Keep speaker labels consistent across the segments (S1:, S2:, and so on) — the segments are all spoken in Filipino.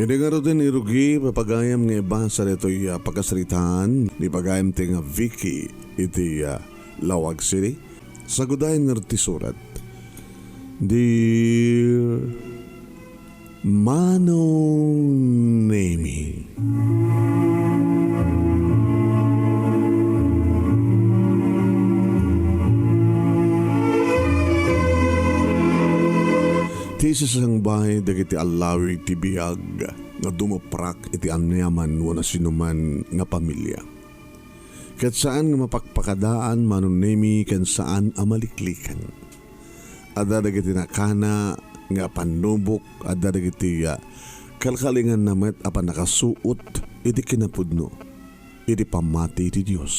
S1: Hindi nga rin irugi papagayam nga iba sa daytoy pagkasaritaan ni pagayam ti nga Vicky iti Lawag City. Sagudayan nga ti surat. Dear Manong Nemy, ti isasang bahay dagiti alawi ti biyag nga dumaprak iti anyaman wala sinuman nga pamilya. Kat saan nga mapakpakadaan Manong Nemy kan saan amaliklikan. Ada dagiti nakana nga panubok, ada dagiti kalkalingan namet apan nakasuot iti kinapudno iti pamati iti Diyos.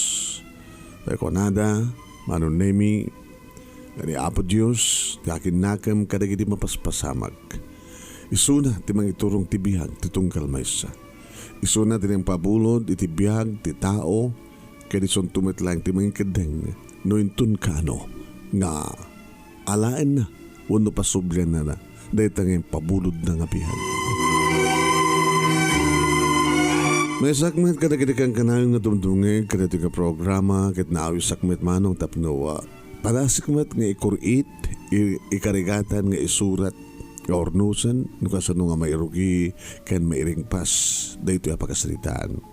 S1: Rekonada Manong Nemy Gani Apo Diyos, kakinakam kadagiti mapaspasamag. Isuna ti mangiturong ti bihag ti tungkal maysa. Isuna ti nang pabulod iti bihag ti tao, kaya son tumitlang ti mangikadeng no intun kano nga alaen na wano pasublan na dahil tanging pabulod na nga bihag. May sakmet kadagiti kang kanayong nga dumdungig kadagiti ka programa ket naawi sakmet manong tapno padasikmat nga ikurit, ikarigatan nga isurat, nga ornusan, nukasano nga mairugi, kan mairingpas, daytoy pagkasalitaan.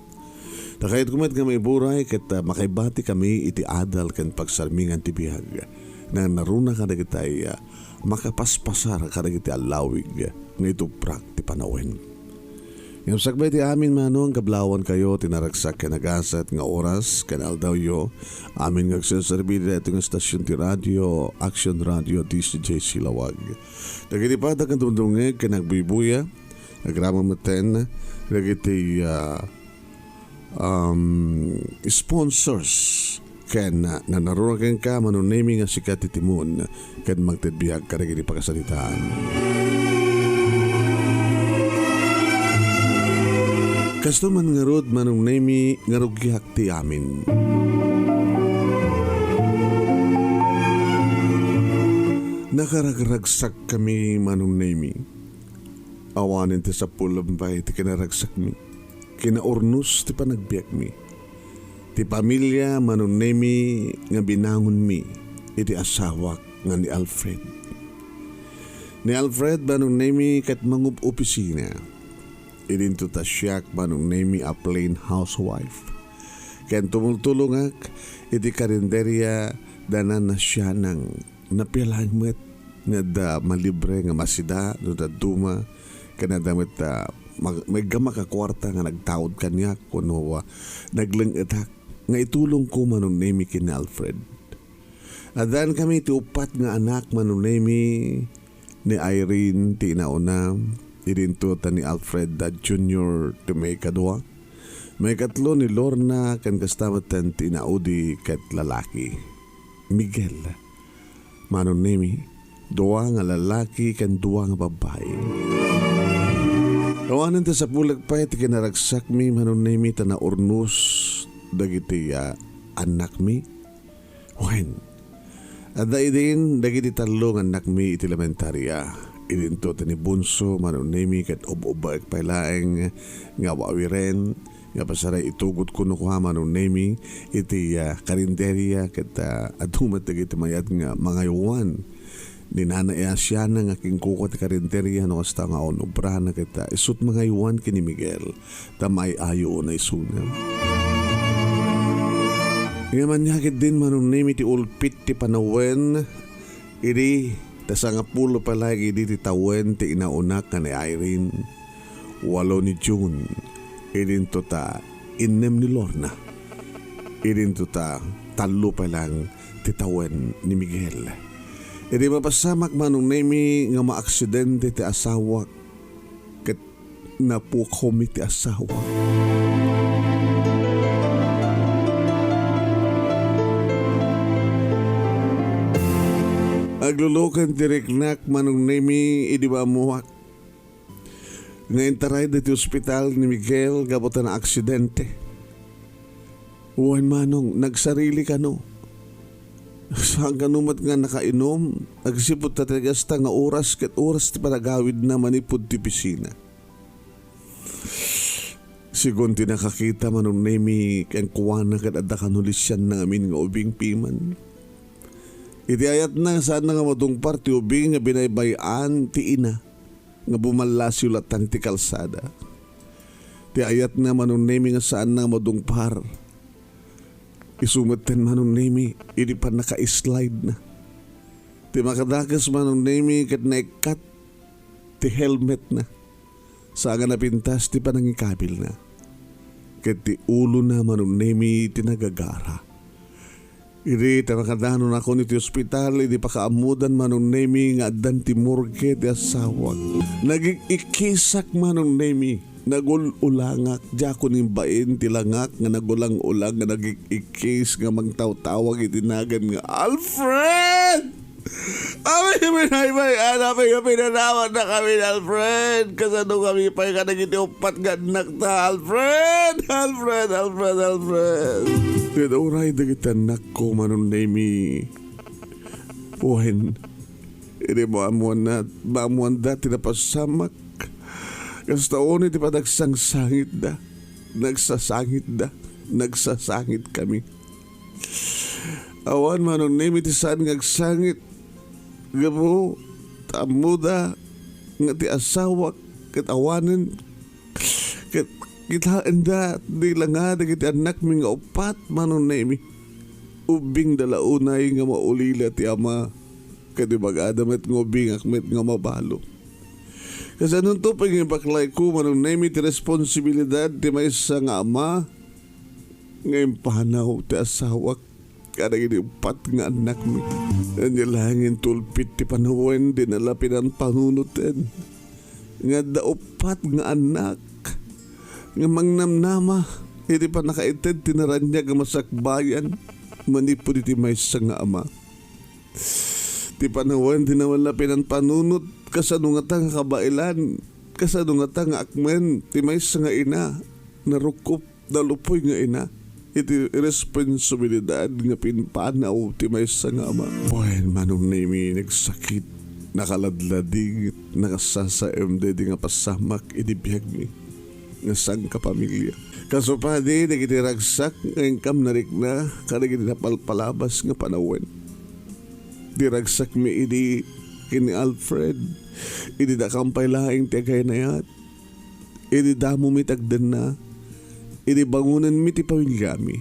S1: Takayat kumat nga maiburay, kat makaibati kami iti adal kan pagsarmingan ti bihag, na naruna ka na kitay makapaspasar ka na kiti alawig, nga ituprak ti panawin. Ngam sakbay ti amin manong kablawan kayo tinaragsak kanagasat nga oras kanal daw yo amin nga agsaserbi ito nga stasyon ti radio Action Radio DCJ Silawag. Dagiti pa dagang dumdungeg kanagbibuya agrama maten dagiti sponsors ken nanaruragan ka Manong Nemy nga sikat ti timun ken magtedbihag ka dagiti pagkasalitaan. Kasto man nga rod Manong Nemy nga rugyhak ti amin. Nakaragragsak kami Manong Nemy. Awanin ti sa pulambay ti kinaragsak mi. Kinaurnus ti panagbiyak mi. Ti pamilya Manong Nemy nga binangon mi iti asawak nga ni Alfred. Ni Alfred Manong Nemy kat mangup opisina. Idinto ta siyak Manong Nemy a plain housewife. Ken tumultulungak iti karinderya danan na siya ng napilangmet nga da malibre nga masida do da duma kana damit may gama ka kwarta nga nagtaod kanya kuno naglengetak nga itulong ko Manong Nemy kin Alfred. Adan kami ti upat nga anak Manong Nemy ni Irene ti inauna. Idinto ta ni Alfred Jr. to may kadwa. May katlo ni Lorna kan kastamatan tinaudi kat lalaki. Miguel. Manong Nemy, duwa nga lalaki kan duwa nga babae. Rawanan ta sa pulag pa iti kinaragsak mi Manong Nemy ta na urnus dagiti anak mi. Wen. Ada idin dagiti talo nga anak mi iti elementarya. Idinto ni Bunso Manong Nemy kat ob-obag pailaeng nga wawiren nga pasaray itugot kuno ko Manong Nemy iti karinderya kat adumat iti mayat nga mga yuwan ni Nanay Asiana nga kingkuko ti karinderya no kasta nga onobra na kat isut mga yuwan kini Miguel tamay ayo na isuna. Ngaman yakit din Manong Nemy ti ulpit ti panawen iti Tasa nga pulo palagi di tawen ti inaunak nga ni Irene. 8 ni June. Idinto ta 6 ni Lorna. Idinto ta 3 pa lang ti tawen ni Miguel. Idi mapasamak Manong Nemy nga maaksidente ti asawa ket napukomi ti asawa. Aglulukan diriknak Manong Nemy idi ba muwak. Ngayon taray dito ospital ni Miguel gabutan na aksidente. Uwan Manong, nagsarili ka no. Saan kanumat nga nakainom, agsipot tatagasta nga oras ket oras ti panagawid na manipod ti pisina. Sigun ti nakakita Manong Nemy kang kuwana kat adda kanulisyan na amin nga ubing piman. Iti ayat na saan na nga matungpar ti ubing nga binaybayan ti ina nga bumalasyo latan ti kalsada. Ti ayat na Manong Nemy nga saan na matungpar. Isumatan Manong Nemy, hindi pa naka-slide na. Ti makadagas Manong Nemy kat naikat ti helmet na. Saan nga napintas ti panangikabil na. Kat ti ulo na Manong Nemy ti nagagara. Iri tamakadanon ako ni ti ospital, hindi pa kaamudan Manong Nemy nga adan ti morgue ti asawag. Naging ikisak Manong Nemy. Nagululangak, diyako ni bain tilangak nga nagulang-ulang nga nagikikis nga magtaw-tawag itinagan nga Alfred! Kami pinaybayan namin nga pinanawan na kami Alfred! Kasano kami pa'y ka nagitiupat nga anak ta Alfred! Alfred! Alfred! Alfred! Tinauray na kita anak ko Manong Nemy. Puhin, hindi mo amuan na, maamuan da tinapasamak. Kasi taon iti pa nagsasangit da. Nagsasangit da. Nagsasangit kami. Awan Manong Nemy ti saan ngagsangit. Gamo, tamuda, nga ti asawa, kat awanan, kat kitaan da, di lang nga, iti anak mi nga upat Manong Nemy. Ubing dalaunay nga maulila ti ama, kat ibag-adamet nga ubing akmet nga mabalo. Kasi anong to pag ibaklay ko Manong Nemy ti responsibilidad ti may isa nga ama ngayon panaw ti asawak kada giniupat nga anak mi. Nilangin tulpit ti panawen dinalapin ang pangunutin nga daupat nga anak nga mangnamnama hindi pa nakaited tinaranya nga masakbayan manipo ti may isa nga ama. Ti panawen dinawalapin ang panunot kasano nga ta nga kabailan, kasano nga ta nga akmen, ti may nga ina, narukop, nalupoy nga ina, iti responsibilidad nga pinpanaw, ti may nga ama. Buwan Manong Nemy, nagsakit, nakaladladig, nakasasaem, di nga pasamak, idibiyag mi, nga sang kapamilya. Kaso pa di, nagitiragsak, ngayon kam narik na, karagin napalpalabas nga panawen. Diragsak mi idi, kini Alfred, idi da kampay laing tiagay na yat, idi damo mi tagdan na, idi bangunan mi ti pamilyami,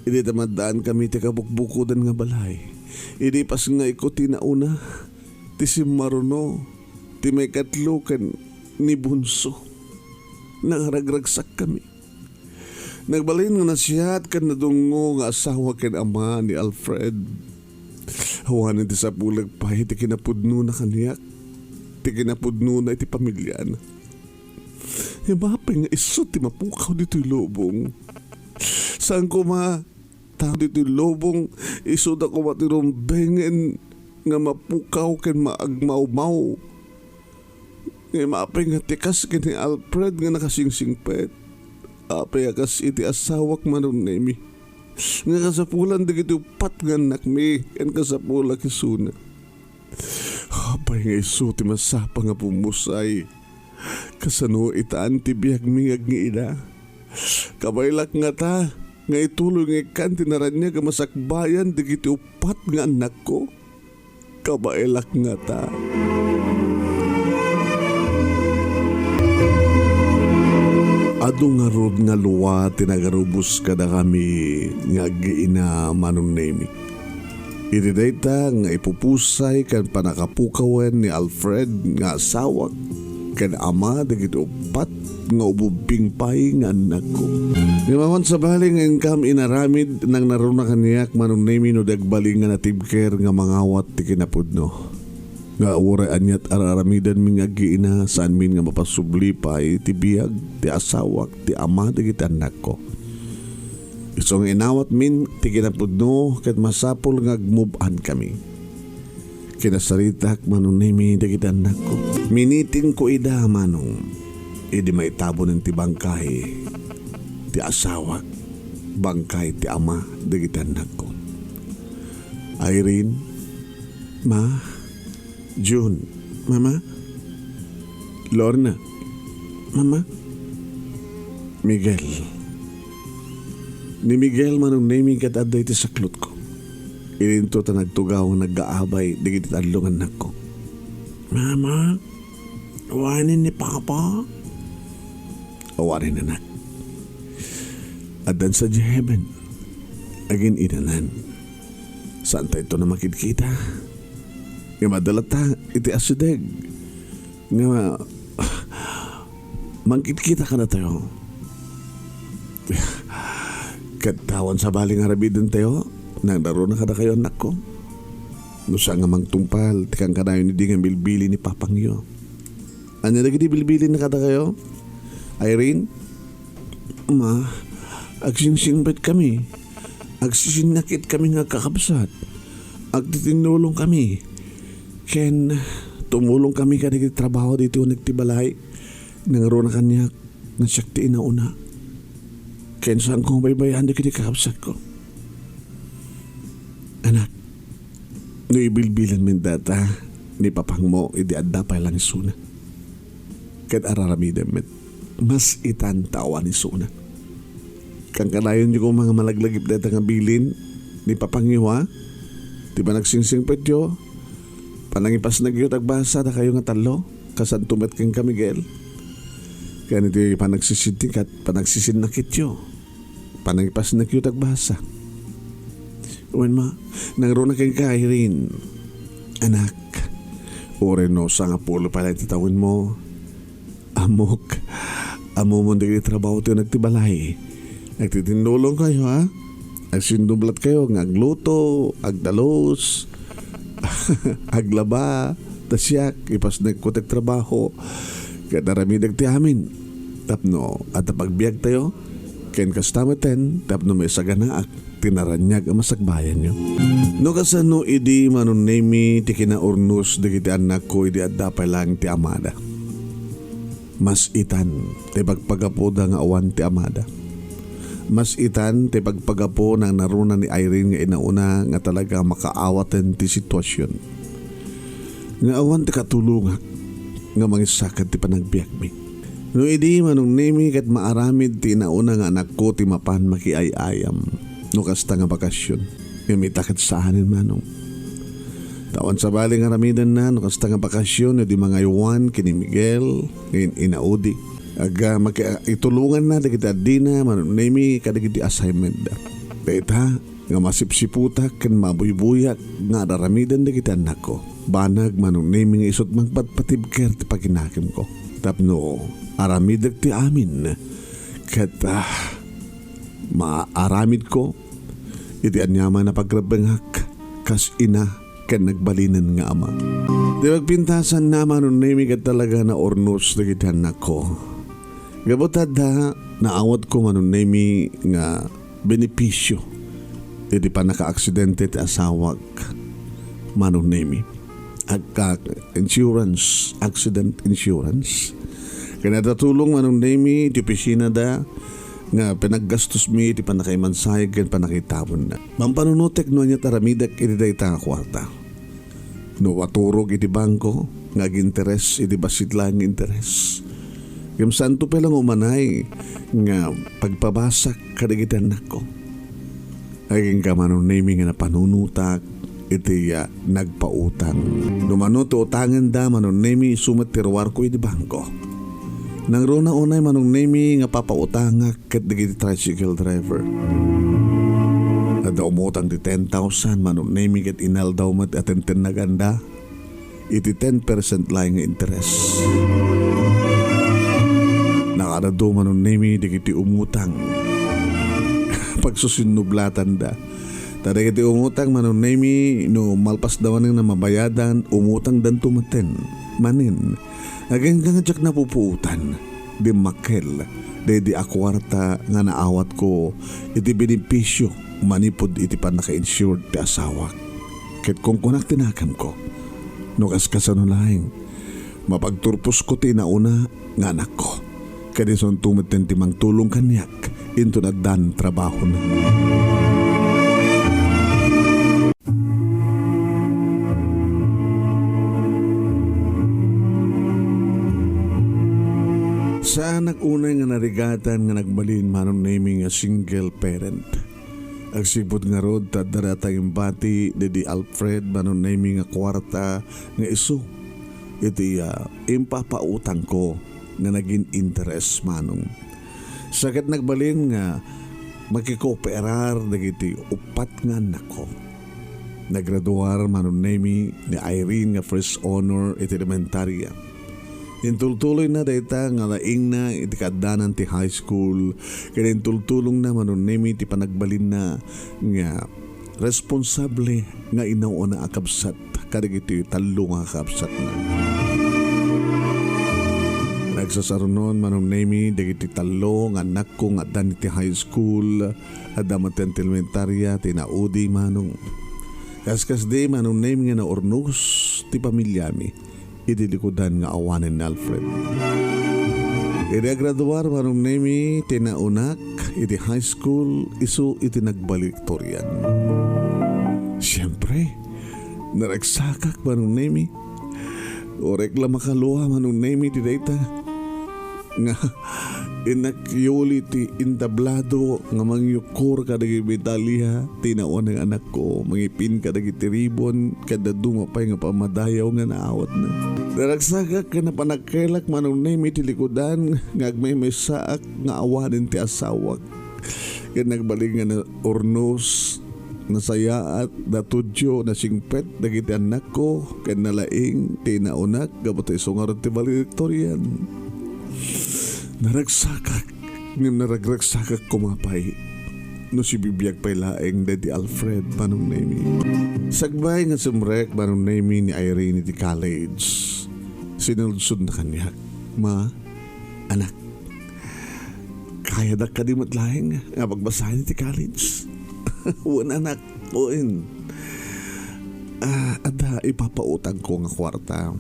S1: idi damadaan kami ti kabukbukudan nga balay, idi pas nga ikuti na una, ti si Maruno, ti may katlukan ni Bunso, nangaragragsak kami. Nagbalin nga nasiyat kan nadungo nga asawa ken ama ni Alfred. Hawanan ti sa bulag pa, iti kinapudno na kaniyak, iti kinapudno na iti pamilya na. Mapay nga iso ti mapukaw dito'y lobong. Saan ko tao dito'y lobong, iso da ko matirumbengen nga mapukaw ken maagmaw-maw. Nga mapay nga tikas ken ni Alfred nga nakasingsingpet. Apay akas iti asawak Manong Nemy. Nga kasapulan di kiti upat nga anak mi en kasapula kisuna. Apay nga iso ti masapa nga pumusay. Kasano itaan ti biyag mi nga ina. Kabaylak nga ta nga ituloy nga ikan tinaran niya kamasakbayan di kiti upat nga anak ko. Kabaylak nga ta. Ado nga rod nga luwa tinagarubos kada kami nga giina Manong Nemy. Iti dayta nga ipupusay kan panakapukawen ni Alfred nga asawak kan ama dagiti upat nga ububing pay nga anak ko. Nimawan sa bali nga income inaramid nang naruna kaniyak Manong Nemy no dagbali nga natibker nga mangawat ti kinapudno. Nga oray anyat araramidan mi nga giina saan min nga mapasubli pa ti biyag, ti asawak, ti ama, ti anak ko. Isong inawat min ti kinapudno ket masapol nga agmuban kami. Kinasaritak Manong Nemy ti anak ko. Miniting ko ida Manong, idi maitabo ng ti bangkay, ti asawak, bangkay ti ama, ti anak ko. Irene, ma, June, Mama, Lorna, Mama, Miguel. Ni Miguel Manong Nemy kat aday ti saklot ko. Ininto ta nagtugaw nag-aabay digit adlungan nako. Mama, awanin ni Papa. Awanin anak. Adan sa heaven. Agin inanan. Saan tayo ito na makikita? Nga madalata iti asideg. Nga mangkit-kita ka na tayo. Katawan sa baling harabidin tayo. Nang daro na kada kayo anak ko. Nusa nga mangtumpal. Tikang kanayon ni di nga bilbili ni Papang iyo. Anya lagi di bilbili na kada kayo? Irene? Ma, agsingsingbat kami. Agsisinakit kami nga kakabsat. Agtitinulong kami. Ken, tumulong kami ka trabaho dito nagtibalay. Nangaro na kanya na sakti na una. Ken, saan kong baybayan di kakabsat ko? Anak, naibilbilan min data ni Papang mo idi adda pa lang isuna. Ket araramidem met mas itantawa ni suna. Kang kanayon niyo kong mga malaglagip data nga bilin ni Papang iyo ha? Di ba nagsingsing petyo? Panangipas nagyot agbasa na kayo nga talo kasantumet kang ka Miguel. Kaya nito yung panagsisintik at panagsisinakit yo. Panangipas nagyot agbasa. Uwan ma, nangro na kang Irene. Anak, ore no sa nga pulo pala ititawin mo. Amok, amo mo hindi trabaho tayo nagtibalay. Nagtitinulong kayo ha? Agsindublat kayo, ngagluto, agdalos, aglaba, tasyak, ipas nagkutek trabaho. Kaya naramidag ti amin. Tapno, at pagbiag tayo, ken kastameten, tapno may saganaak. Tinaranyag ang masakbayan nyo. No kasano idi Manong Nemy ti kinaurnos digiti anak ko idi adapay lang ti amada. Mas itan ti pagpagapo da nga awan ti amada. Mas itan ti pagpagapo ng naruna ni Irene nga inauna nga talaga makaawatan ti sitwasyon. Nga awan ti katulunga nga mangisakad ti panagbiag mi. No idi Manong Nemy kat maaramid ti inauna nga anak ko ti mapan makiayayam. No kasta nga bakasyon. Mimitakit sa anin Manong. Tawan sa baling aramidan na no kasta nga bakasyon di mga iwan kini Miguel ngayon inaudi. Aga itulungan na dagiti adina Manong Nemy kadagiti assignment da. Deta nga masipsiputak ken mabuybuyak nga aramidan dagiti anak ko. Banag Manong Nemy nga isot magpatpatibker ti paginakim ko. Tapno aramidag ti amin. Ket maaramid ko iti anyaman na pagrabengak kas ina ken nagbalinan nga ama. Di magpintasan na Manong Nemy kat talaga na ornos na gitanak ko. Gabotad da naawat ko Manong Nemy nga benepisyo iti pa naka-aksidente ti asawag Manong Nemy. Insurance, accident insurance. Kaya natatulong Manong Nemy ti opisina da nga pinaggastos mi iti panakaimansayag ken panakitawon na. Mampanunutek no niya taramidak iti dayta nga kwarta. No waturog iti bangko nga ginteres iti basit lang interes. Kim santo pelang umanay nga pagpabasak kadagitan nako. Aging ka Manong Nemy nga napanunutak iti nagpautang. No manuto utangan da Manong Nemy sumat tirwar ko iti bangko. Nang runa unay Manong Nemy nga papautangak ket digiti tricycle driver. Ada umutang di 10,000 Manong Nemy ket inal daw mat atenten na ganda. Iti 10% lang nga interest. Nakarado Manong Nemy digiti umutang. Pagsusinublatan da. Tada kiti umutang Manong Nemy no malpas daw nang mabayadan umutang dan tumaten. Manin. Aging kangajak na pupuutan. Di makel. Di akwarta nga naawat ko. Iti benepisyo. Manipod iti pa naka-insured ti asawak. Ket kung kunak tinakam ko. Nukas kasanulaing. Mapagturpos ko ti nauna nga anak ko. Kadison tumiten ti mang tulong kanyak. Into na dan trabaho na. Sa anak unay nga narigatan nga nagbalin Manong Nemy nga single parent. Agsibot nga rod tadarata yung bati di Alfred Manong Nemy nga kwarta nga iso. Iti impapautang ko nga naging interest manong. Sakit nagbalin nga makikooperar dagiti upat nga anak ko. Nagraduar Manong Nemy ni Irene nga first honor iti elementarya. Intultuloy na dayta nga laing na iti kaadanan ti high school. Kaya intultulong na Manong Nemy ti panagbalin na nga responsable nga inaw na akabsat kadagiti talo nga akabsat na. Nagsasarunon Manong Nemy dagiti talo nga anak ko nga dan iti high school at damat ti elementarya tinaudi manong. Kaskas di Manong Nemy nga naornos ti pamilyami idilikudan nga awanen ni Alfred. Graduar Manong Nemy tinaunak iti high school isu iti nagbaliktoryan. Siyempre naragsakak Manong Nemy orek la makaluha Manong Nemy ti dayta nga inakyuli ti intablado nga mangyukor kadagi medalya tinaon ng anak ko mangipin kadagi ti ribon kada dumapay nga pamadayaw nga naawat na. Naragsagak ka na panagkailak Manong Nemy ti likudan nga agmay saak nga awanin ti asawak. Kaya nagbalik nga na ornos nasaya at natudyo na singpet dagiti anak ko kaya nalaing tinaunak gabot ay sungar ti valedictorian. Naragsakak kumapay no si bibiyag pay laeng daddy Alfred Manong Nemy. Sagbay nga sumrek Manong Nemy ni Irene ti college. Sinulsod na kanya, ma, anak, kaya da ka di matlaing nga pagbasahin ti college. Wan anak, uin. Ada ipapautang ko nga kwarta.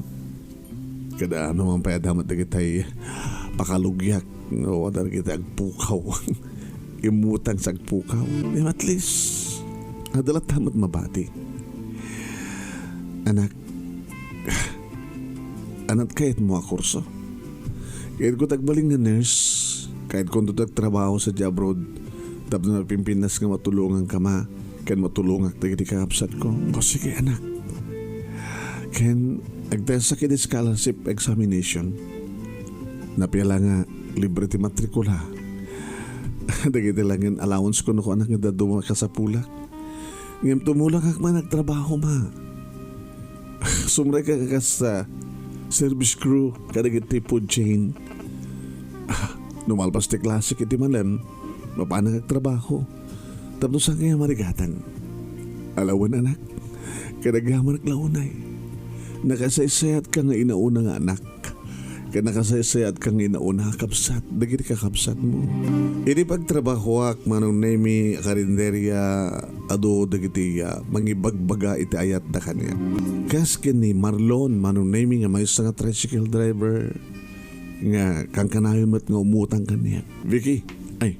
S1: Kada naman pa damat na kita'y pakalugyak o ada kita agpukaw. Imutang sa agpukaw. At least, adalat tamat mabati. Anak, kahit mo kurso. Kahit ko tagbaling na nurse, kahit kung tutag trabaho sa abroad, tapos na pimpinas nga matulungan ka ma, kahit matulungan ka di kakabsat ko. O sige anak, kahit agtesa kini scholarship examination, napiyala nga libre ti matrikula. Dagiti lang yung allowance ko na ko anak nga daduma ka sa pulak. Ngayon tumulak ka man nagtrabaho ma. Sumray ka sa service crew kadagiti food chain. Numalpas ti klase iti malam mapana nagtrabaho. Tapos ang kaya marigatan. Alawan anak, kadagaman naglaunay. Nakasaysayat ka nga inauna nga anak. Kaya nakasaysayat ka nga inauna kakabsat. Dagiti kakabsat mo. Ini pagtrabahoak Manong Nemy karinderya ado dagiti mangibagbaga iti ayat na kanya. Kaskin ni Marlon Manong Nemy nga may nga tricycle driver nga kang kanayot nga umutang kanya. Vicky, ay,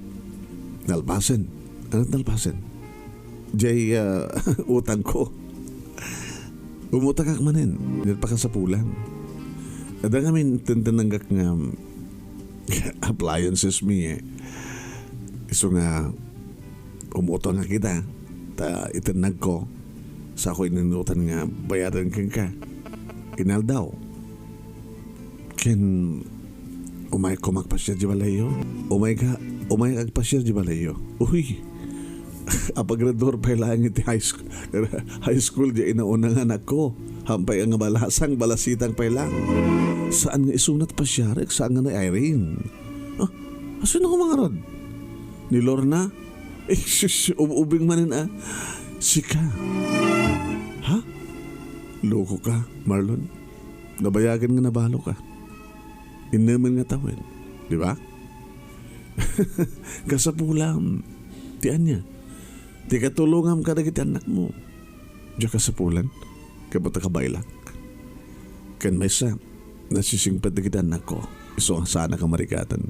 S1: nalpasen. Anong nalpasen? Jay, utang ko. Umutang kak manin. Dito pa ka sa pulang. Ada kami tintananggak nga appliances mi Iso nga umutang nga kita. Ta itinag ko. Sa ako ininutan nga bayaran kang ka. Inal daw. Ken umay ko magpasyar di balayo. Umay agpasyar di balayo. Uy. Apagrador pa lang iti high school di inaunang anak ko. Hampay ang balasang balasitang pa lang. Saan nga isunat pa siya? Saan nga na Irene? Aso na ko mga rod? Ni Lorna? Ubing manin Sika. Ha? Loko ka, Marlon. Nabayagan nga nabalo ka. Inaman nga tawin. Di ba? Kasapulam. Tiyan niya. Di katulungam ka na kita anak mo. Diya kasapulan. Kabata ka bailak. Kan may sa nasisingpad na kita anak ko. Iso ang sana ka marikatan.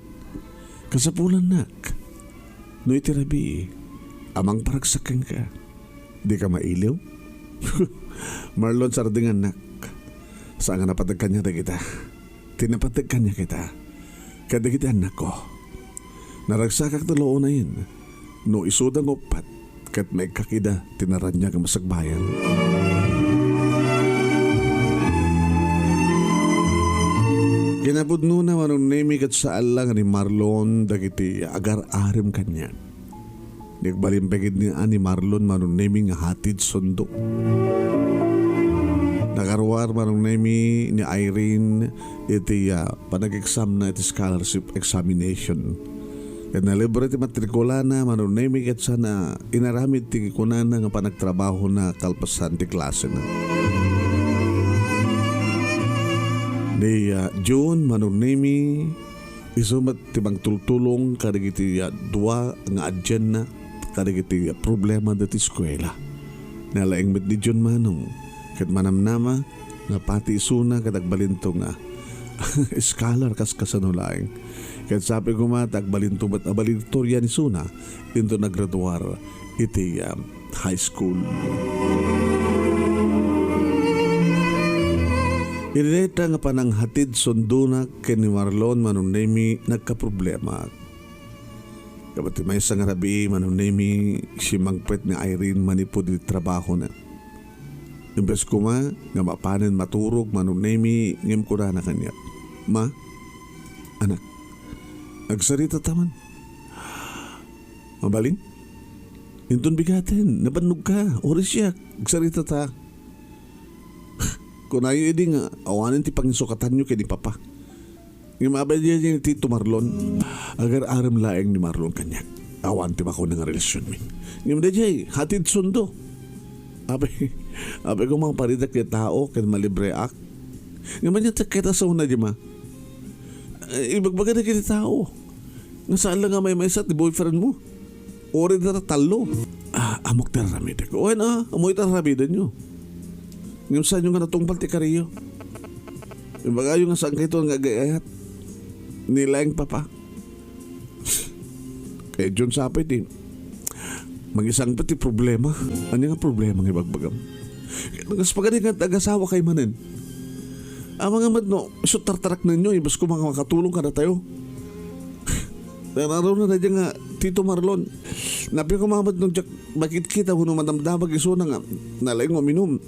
S1: Kasapulan nak. No itirabi. Amang paragsakan ka. Di ka mailiw? Marlon sardingan nak. Saan nga napatagkan niya na kita? Tinapatagkan niya kita. Kadagiti anak ko. Naragsakak taloon na yun. No isudang upat kat may kakida tinaran niya ka masagbayan. Ginabudno na Manong Nemy kat sa alang ni Marlon dagiti agar-arim kanya. Nagbalimpagid niya ni Marlon Manong Nemy nga hatid sundo. Nagarwar Manong Nemy ni Irene iti panag-exam na iti scholarship examination. Kat nalibre ti matrikula na Manong Nemy kat sana inaramid ti kunana nga panagtrabaho na kalpasan ti klase na. Ni June Manong Nemy isumat ti magtultulong kadagiti dua nga adyan na kadagiti problema dati eskwela. Nalaing mit ni June Manong kat manamnama nga pati isuna kadagbalinto nga scholar kas kasanulaing. Kat sabi ko tagbalinto bat abalintorya ni Suna into nagraduar iti high school. Inilita nga pananghatid sundo na ken ni Marlon Manong Nemy nagkaproblema. Kapati may isang rabi Manong Nemy si magpet ni Irene manipod di trabaho na. Imbes ko nga mapanin maturog Manong Nemy ngem ko na kanya. Ma, anak, agsarita taman. Mabalin? Intun bigatin, nabanog ka, oras siya, agsarita ta. Kung ayo idi nga, awanin ti pangisukatan nyo kay ni Papa. Yung mabay niya ni Tito Marlon, agar aram laeng ni Marlon kanya. Awan ti bako ng relasyon mi. Yung da jay, hatid sundo. Abe ko mga paridak kay tao, kay malibreak. Yung man niya kita sa una di ma. Ibagbaga na kay tao. Nga saan lang nga may maisat ni boyfriend mo. Ori na talo. Amok taramida ko. O na, amoy taramida nyo. Ngayon saan yung nga natungpal ti kariyo? Yung baga yung nga saan kayo ito nga gayayat? Nilaing Papa. Kaya John sapit mag-isang pati problema. Ano nga problema ng ibagbagam? Nagas pagani nga nag-asawa kay manin. Mga madno, isutartarak ninyo, ibas ko mga makatulong ka na tayo. Nararo na dyan nga, Tito Marlon. Nabi ko mga madno, bakit kita kung madamdamag iso na nga, nalaing mo minum.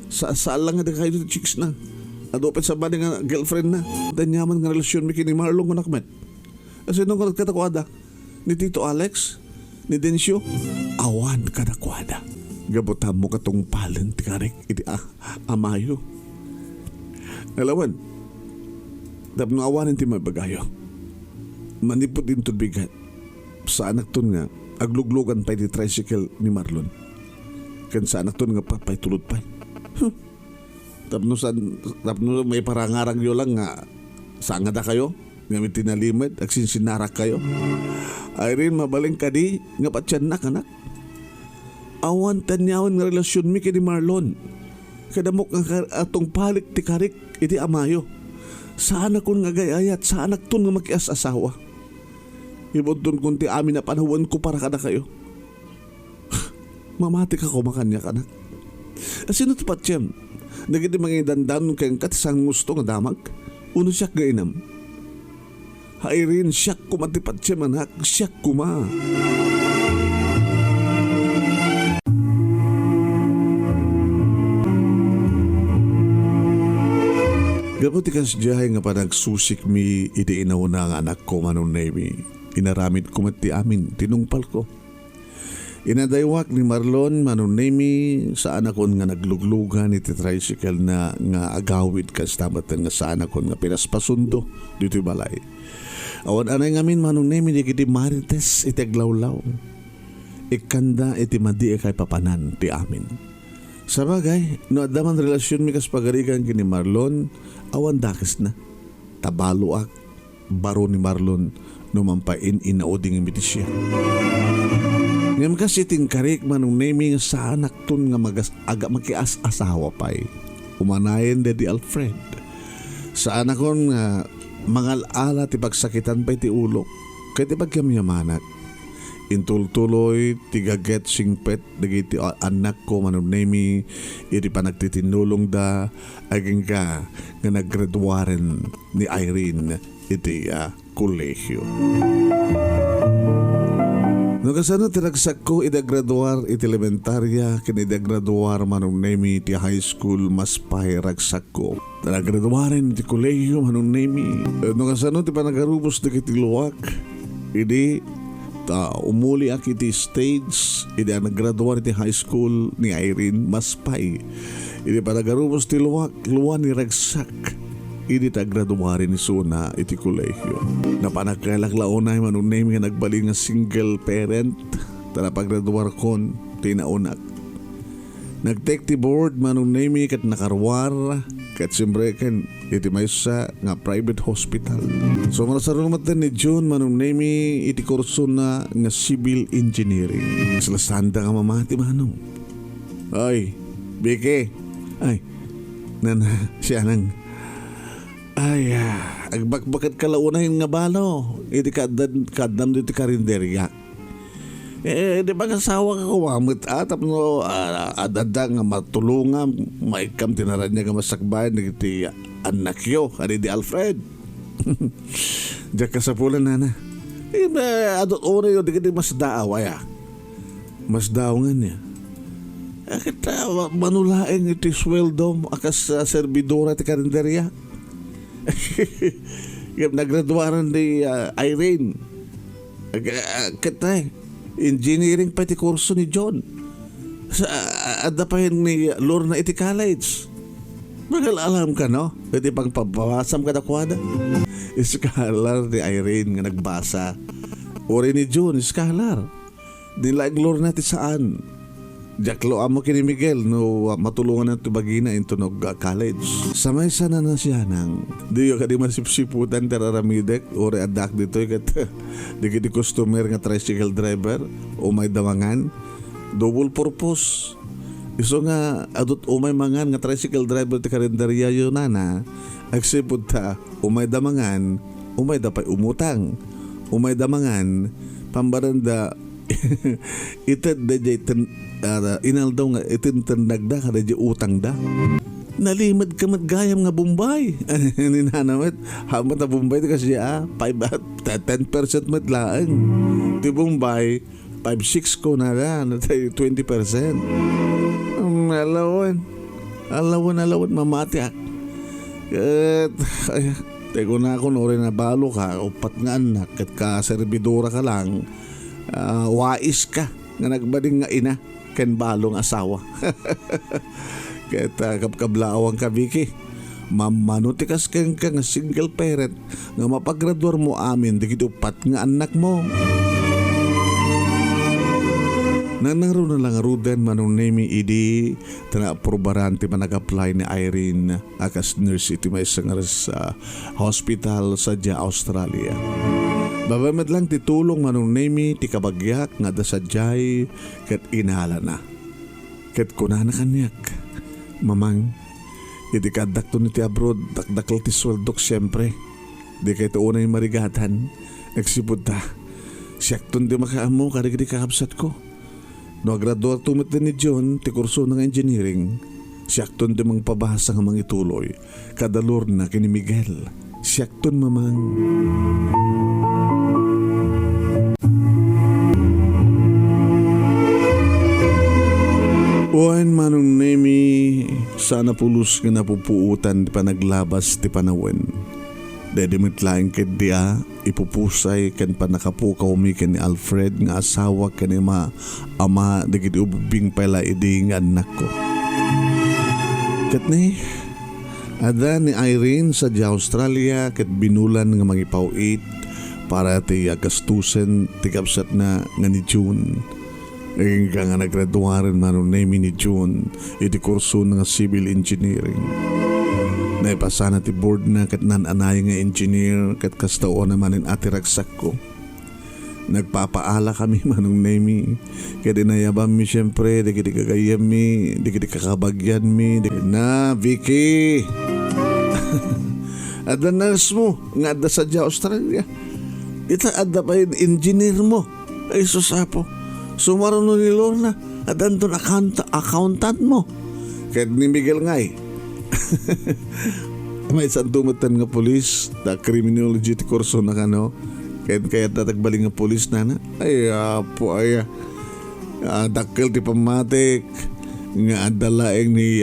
S1: Saan lang nga kayo dito chicks na. Adopet sa ba nga girlfriend na. Danyaman nga relasyon mi kini Marlon nga nakmet. Kasi nung katakwada, ni Tito Alex, ni Densyo, awan katakwada. Gabutan mo katong palen ti karek iti amayo. Alawan, tapno awanin ti mabagayo. Manipot din bigat. Sa anak ton nga, agluglugan pa iti tricycle ni Marlon. Kan sa anak ton nga papay tulod pa. Tapno may parangarang yo lang nga saan nga da kayo ngamit tinalimad agsinsinarak kayo. Irene mabaling ka di nga patyan na kanak. Awan tanyawan nga relasyon mi kini Marlon. Kadamok nga atong palik ti karik iti amayo. Saan akong nga gayayat saan akton nga makias asawa. Ibon kun ti amin na panawan ko para kada kayo. Mamati ka ko makanya kanak. Sino ti patyem? Nagiti mga dandan kayang katisang gusto nga damag. Uno siyak gainam. Irene, siyak kumatipat siya manak. Siyak kuma. Gaputi kas diyahe nga panagsusik mi iti inauna nga anak ko Manong Nemy. Inaramid ko mati amin, tinungpal ko. Inadaywak ni Marlon Manong Nemy sa anakon nga nagluglugan iti tricycle na nga agawid kas tamatan nga sa anakon nga pinaspasundo dito balay. Awan anay ngamin Manong Nemy di kiti marites iti aglawlaw. Ikanda iti madi kay papanan ti amin. Sa bagay, no adaman relasyon mi kas pagarigan kini Marlon, awan dakis na. Tabaluak, baro ni Marlon numampain inauding imitisya. Ngam kasi tingkarik Manong Nemy nga sa anak ton nga aga makias asawa pay. Umanayin dedi Alfred. Sa anak kon nga mangalala ti pagsakitan pay ti ulo. Kaya ti pagkamyamanak. intultuloy tigaget singpet dagiti anak ko Manong Nemy iti panagtitinulong da aging ka nga naggraduaren ni Irene iti kolehiyo. No kasano tinagsak ko idagraduar iti elementarya ken idagraduar Manong Nemy iti high school mas pahiragsak ko. Naggraduaren iti kolehiyo Manong Nemy. No kasano ti panagarubos dagiti luwak idi umuli ak iti stage idi naggraduar iti high school ni Irene Maspay idi panagarubos ti luwak luwan ni ragsak idi tagraduarin ni Suna iti kolehiyo. Napanagkalaklaunay Manong Nemy nga nagbali nga single parent tara paggraduar kon tinaunak. Nag-take ti board Manong Nemy kat nakarwar kat siyempre kan iti maysa nga private hospital. So marasarumat ni John Manong Nemy iti kurso na nga civil engineering. Salasanda nga mamati Manong. Ay, Vicky. Ay, siya nang agbakbakat kalaunahin nga balo. Iti kadam dito karinderya. Di ba kasawa ka kumamit atap no adada nga matulungan maikam tinaran niya nga masakbayan iti anak yo ani di Alfred. Diyak ka sa pulan nana. Adot una yun di mas daaw mas daaw nga niya. Kita manulaing iti sweldo akas servidora ti karinderya. Nagraduaran ni Irene. Kita engineering pati kurso ni John. Adapahin ni Lorna iti college. Alam ka no? Iti pang pabawasam ka na kwada. Scholar ni Irene nga nagbasa. Uri ni John, scholar. Dilag Lorna ti saan. Jaklo amo kini Miguel no matulungan na tubagina into college. Samay sana na siya nang diyo ka di masipsiputan teraramidek ore adak dito kat di kiti customer nga tricycle driver o may damangan double purpose. Iso nga adot umay mangan nga tricycle driver ti karinderya yun nana agsipud ta umay damangan umay dapay umutang umay damangan pambaranda ited da inaldaw nga itintandag da kada di utang da nalimad ka matgayam nga Bombay ninanamit hamat na Bombay kasi 10% matlaan di Bombay 5-6 ko na da 20% alawan mamati ak teko na ako no rin nabalo ka upat nga anak kat ka servidora ka lang wais ka nga nagbading nga ina ken balong asawa. Kaya kapkablawang ka Vicky. Mamanutikas kang nga single parent nga mapagraduar mo amin di kitupat nga anak mo. Nanangro na lang ruden Manong Nemy idi tana-aprobaran ti manag-apply ni Irene akas nurse iti may sa hospital sa Australia. Babamad lang titulong Manong Nemy ti kabagyak nga dasadyay ket inhala na. Ket kunana kanyak. Mamang, iti kadak to niti abroad, dakdakal ti sweldok siyempre. Di kayo unay marigatan. Nagsipod ta. Siyakton di makaamo karigdi kakabsat ko. No graduar tumit ni John ti kurso ng engineering. Siyakton di mang pabahasa nga mangituloy. Kadalor na kini Miguel. Siyakton mamang. Uwan Manong Nemy, sana pulos nga napupuutan di panaglabas ti panawen. Dedimit lang ket dia ipupusay ken panakapukaw mi ken ni Alfred nga asawa ken ni ama digiti ubing pala idi nga anak ko. Ket ni ada ni Irene sa Australia ket binulan nga mangipawit para ti agastusen ti kapsat na nga ni June. Naging ka nga nagraduaran Manong Nemy ni June iti kurso ng civil engineering. Naipasa na ti board na kat nananay nga engineer kat kastao naman in ati ragsak ko. Nagpapaala kami Manong Nemy kaya dinayabam mi siyempre di kiti gagayyem mi di kiti kakabagyan mi na Vicky ada nurse mo nga ada sa Australia ita ada pa yung engineer mo Ay susapo, sumaro no ni Lorna at andun accountant mo. Kahit ni Miguel nga eh. May isang tumatan nga polis, the criminology ti kurso na kano. Kahit tatagbaling nga polis na na. Ay po ay dakkel ti pamatik nga adalaeng ni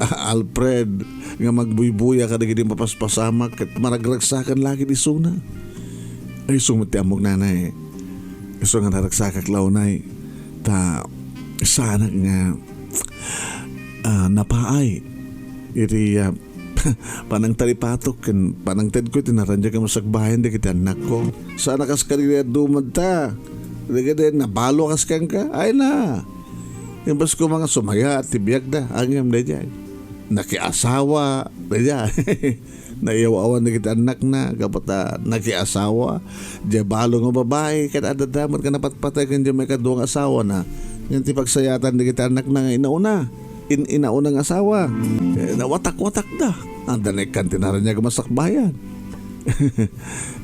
S1: Alfred nga magbuybuya kada gidi papaspasamak at maragragsakan lagi di suna. Ay sumati amog nanay. Gusto nga naragsakak launay. Ta sana nga napaay. Iti panang talipatok kan panang ted ko tinaranja ka masagbayan di kita anak ko. Sana kas kanila dumad ta. Di ka nabalo kas kang ka. Ay na. Yung bas ko mga sumaya at tibiyag na. Angam na dyan. Nakiasawa. Na dyan. Naiyaw-awan na kita anak na. Kapata nakiasawa. Diyan balo nga babae. Kaya adadamat ka napatpatay kan dyan may kaduang asawa na. Yung tipagsayatan na kita anak na inauna. Inaunang asawa. Nawatak-watak na. Ang danig kan tinaran niya kamasakbayan.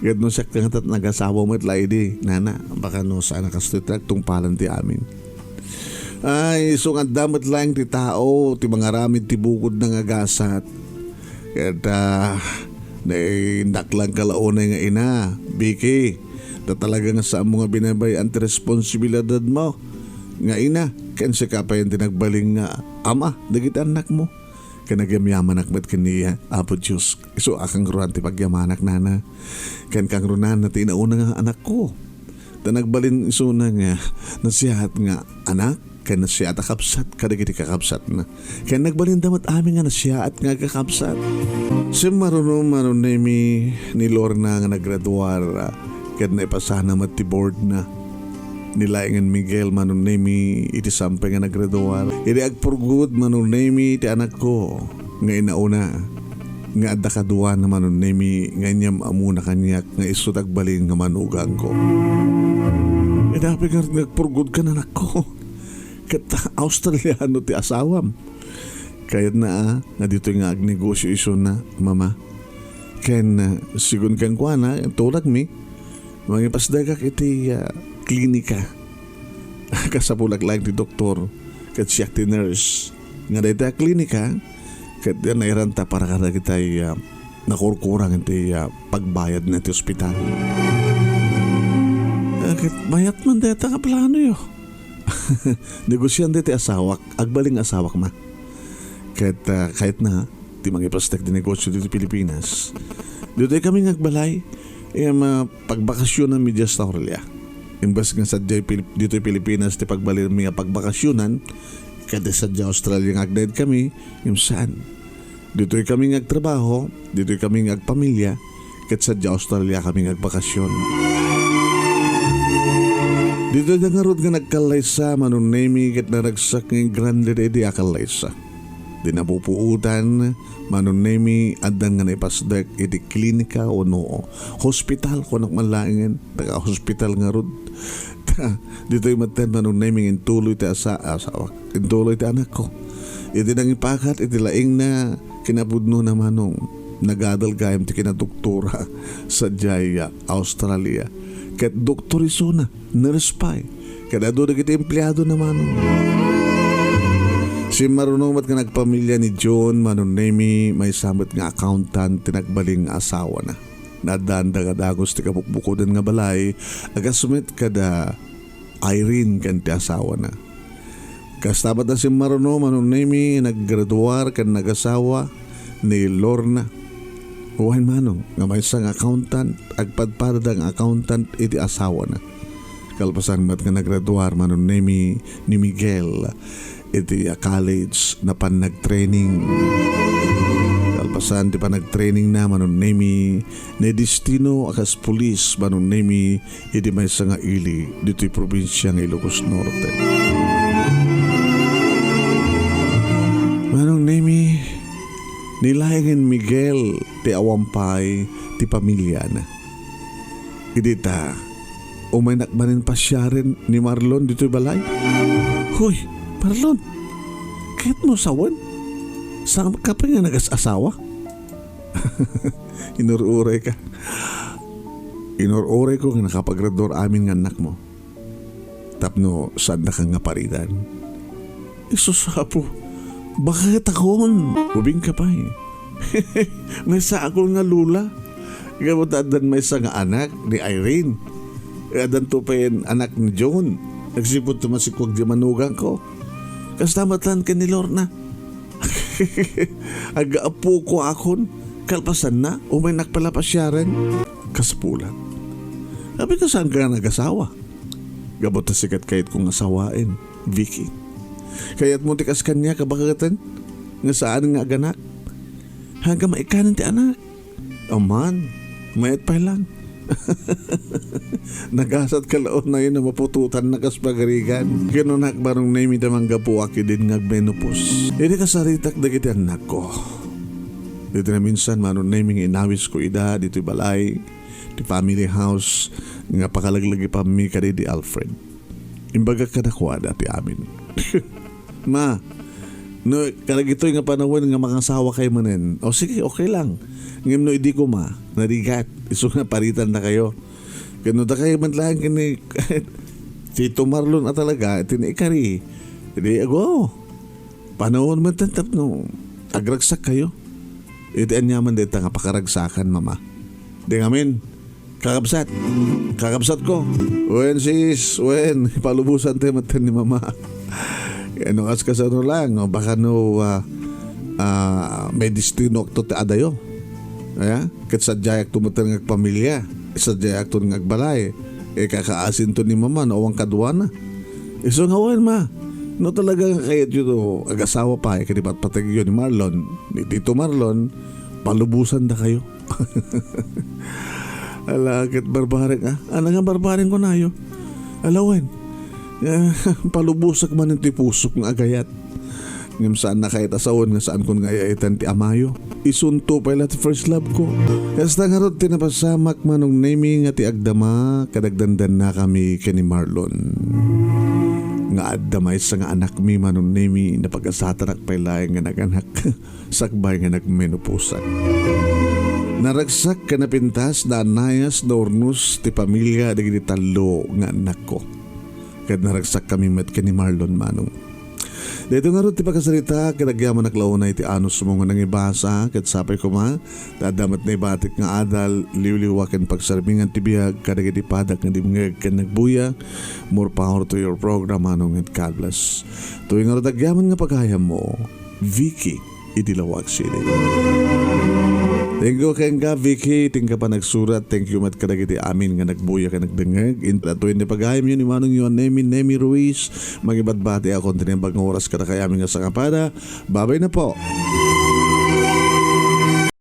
S1: Gad no siya kang nag-asawa mo at laidi. Nana, baka no saan nakastitrak tungpalan ti amin. Ay, so nga damat lang ti tao, ti mga ramid ti bukod ng agasat. Kaya naindak lang kalaunay nga ina, Vicky, na talaga nga sa mga binabay ang responsibilidad mo. Nga ina, kan siya ka pa yung tinagbaling nga ama, dagit anak mo. Kaya nagyamanak ba't kaniya, Apo Diyos, iso akang ruan ti pagyamanak nana. Kaya kang runan na tinauna nga anak ko. Tanagbalin iso na nga, nasihat nga anak, kaya na siya at kakabsat, kadagiti kakabsat na. Kaya nagbalin damat amin nga na siya at nga kakabsat. Si Manong Nemy ni Lorna nga nagraduar, kaya na ipasana mati board na. Nilaingan Miguel Manong Nemy iti sampay nga nagraduar. Iti agpurgud Manong Nemy iti anak ko. Nga inauna, nga adda kaduwa na Manong Nemy nga inyam amuna kanyak nga isutag baling nga manugang ko. Dapat nga nagpurgud ka na anak ko. Kata Australiano ti asawam. Kaya na nga dito nga agnegosyo iso na mama. Kaya sigun kang kwa na tulad mi mga pasdagak iti klinika. Kasapulag lang ti doktor kat siya ti nurse. Nga dito klinika kat nairanta para kada kitay nakurkurang iti pagbayad na ti ospital. Kat mayat man dito ka plano yo. Negosyan dito asawak, agbaling asawak ma. Kahit na, di mag-ipastek di negosyo dito Pilipinas. Dito kami nagbalay, pagbakasyon ng media sa Australia. Imbas nga sa dito Pilipinas, di pagbalik mga pagbakasyonan, kada sa Australia nga agdaid kami, yung saan. Dito kami nagtrabaho, dito kami nagpamilya, kat sa Australia kami nagbakasyon. Dito na nga rod nga nagkalaysa Manong Nemy kat naragsak ng grande di akalaysa. Di napupuutan Manong Nemy adang nga naipasdak iti klinika o no hospital ko nakmalangin taga hospital nga rod. Dito yung matan Manong Nemy intuloy ti asawa intuloy ti anak ko. Iti nang ipakat iti laing na kinabudno na Manong nagadal gayam ti kinadoktora sa Jaya, Australia. Kat doktor iso na, nurse pa eh. Kada doon naging empleyado na Manong. Si marunong mat nga nagpamilya ni John Manong Nemy may samot nga accountant tinagbaling asawa na. Nadanda kadagos ti kabukbukodan nga balay agasumit kada Irene kan ti asawa na. Kastapat na si marunong Manong Nemy naggraduar kan nagasawa ni Lorna. Huwain Manong, nga may isang accountant, agpadpada ang accountant, iti asawa na. Kalpasan mat nga nagraduar Manong Nemy ni Miguel, iti college na pan nagtraining. Kalpasan ti pan nagtraining na Manong Nemy, ni destino akas pulis Manong Nemy, iti may isang ili, dito yung probinsya ng Ilocos Norte. Manong Nemy, nilayangan Miguel ti awampay ti pamilya na. Idita, umay nakbanin pa siya rin ni Marlon dito'y balay. Huy, Marlon, kahit mo sawan, saan ka pa nga nag-asawa? Inururay ka. Inururay ko nga nakapagrador amin ng anak mo. tapno saan na kang nga paridan. Isusapo, bakit akon? Ubing ka pa eh. May sa akong nga lula. Gamot adan may sa nga anak ni Irene. Adan to pa yung anak ni John. Nagsipot naman si Kwag di manugang ko. Kastamatan ka ni Lorna. Aga-apo ko akon. Kalpasan na, umay nakpalapasyaran. Kaspulan. Sabi ka saan ka nag-asawa? Gabot na sikat kahit kong asawain, Vicky. Kaya't mo tikas kanya kabakatan nga saan nga aganak. Hanggang maikanan ti anak. Aman, mayat pa lang. Nagasat kalaon na yun na mapututan na kaspagarigan. Kinunak barong Nemy damang gapuaki din nga menopause. Hindi kasaritak dagiti anak ko. Dito na minsan Manong Nemy inawis ko ida dito balay di family house nga pakalaglagi pa mi kadi di Alfred. Imbaga kadakwada ti amin. Ma, no, kalagitoy nga panahon nga makasawa kayo manen. O sige, okay lang. Ngam no hindi ko ma, narigat. Iso nga paritan na kayo. Kano da kayo man lang kini Tito Marlon at talaga, tinaikari. Hindi ako. Panahon man tantap no, agragsak kayo. Itian yaman dito nga pakaragsakan, mama. Di ngamin, kakabsat. Kakabsat ko. Wen sis, wen, palubusan tayo matan ni mama. Ano kas ano lang, baka no may destino to te adayo. Aya, ket sadyayak tumatan ng pamilya, sadyayak to ng agbalay. Kakaasin to ni mama na awang kadwana. Iso nga wen ma. No talaga kayat yun ag-asawa pa kadipat patag yun ni Marlon, ni Tito Marlon, palubusan na kayo. Ala, ket barbaring ano nga barbaring ko na yo. Alawen. Palubusak man ti pusok ng agayat. Ngam saan na kahit asawon nga saan kon ngayaitan ti amayo. Isunto pa ila ti first love ko. Kasta nga ron tinapasamak Manong Nemy nga ti agdama kadagdandan na kami kani Marlon. Nga addamay sa nga anak mi Manong Nemy na pag-asatanak pa ila nga naganak sakbay nga nagmenopusan. Naragsak ka na pintas na anayas na ornus ti pamilya dagiti talo nga anak ko. Kad naragsak kami met kani Marlon Manong. Dito nga rin ti pagkasalita kinagyaman naklaunay ti anos mo nga nangibasa kat sapay ko ma dadamat na ibatik nga adal liwliwakan pagsarbingan ti biyag kadagiti padak nga di mga kanagbuya. More power to your program Manong at God bless. Tuwing nga rin agyaman nga paghayam mo Vicky Idilawag City. Thank you kay nga Vicky, tingka pa nagsurat. Thank you mat kadagiti amin nga nagbuya ka nagdengeg. Intlatuin ni paghayam yun ni Manong yun Nemy Ruiz. Magibadbati ako tinibag ng oras kada kay amin nga sangapada. Babay na po.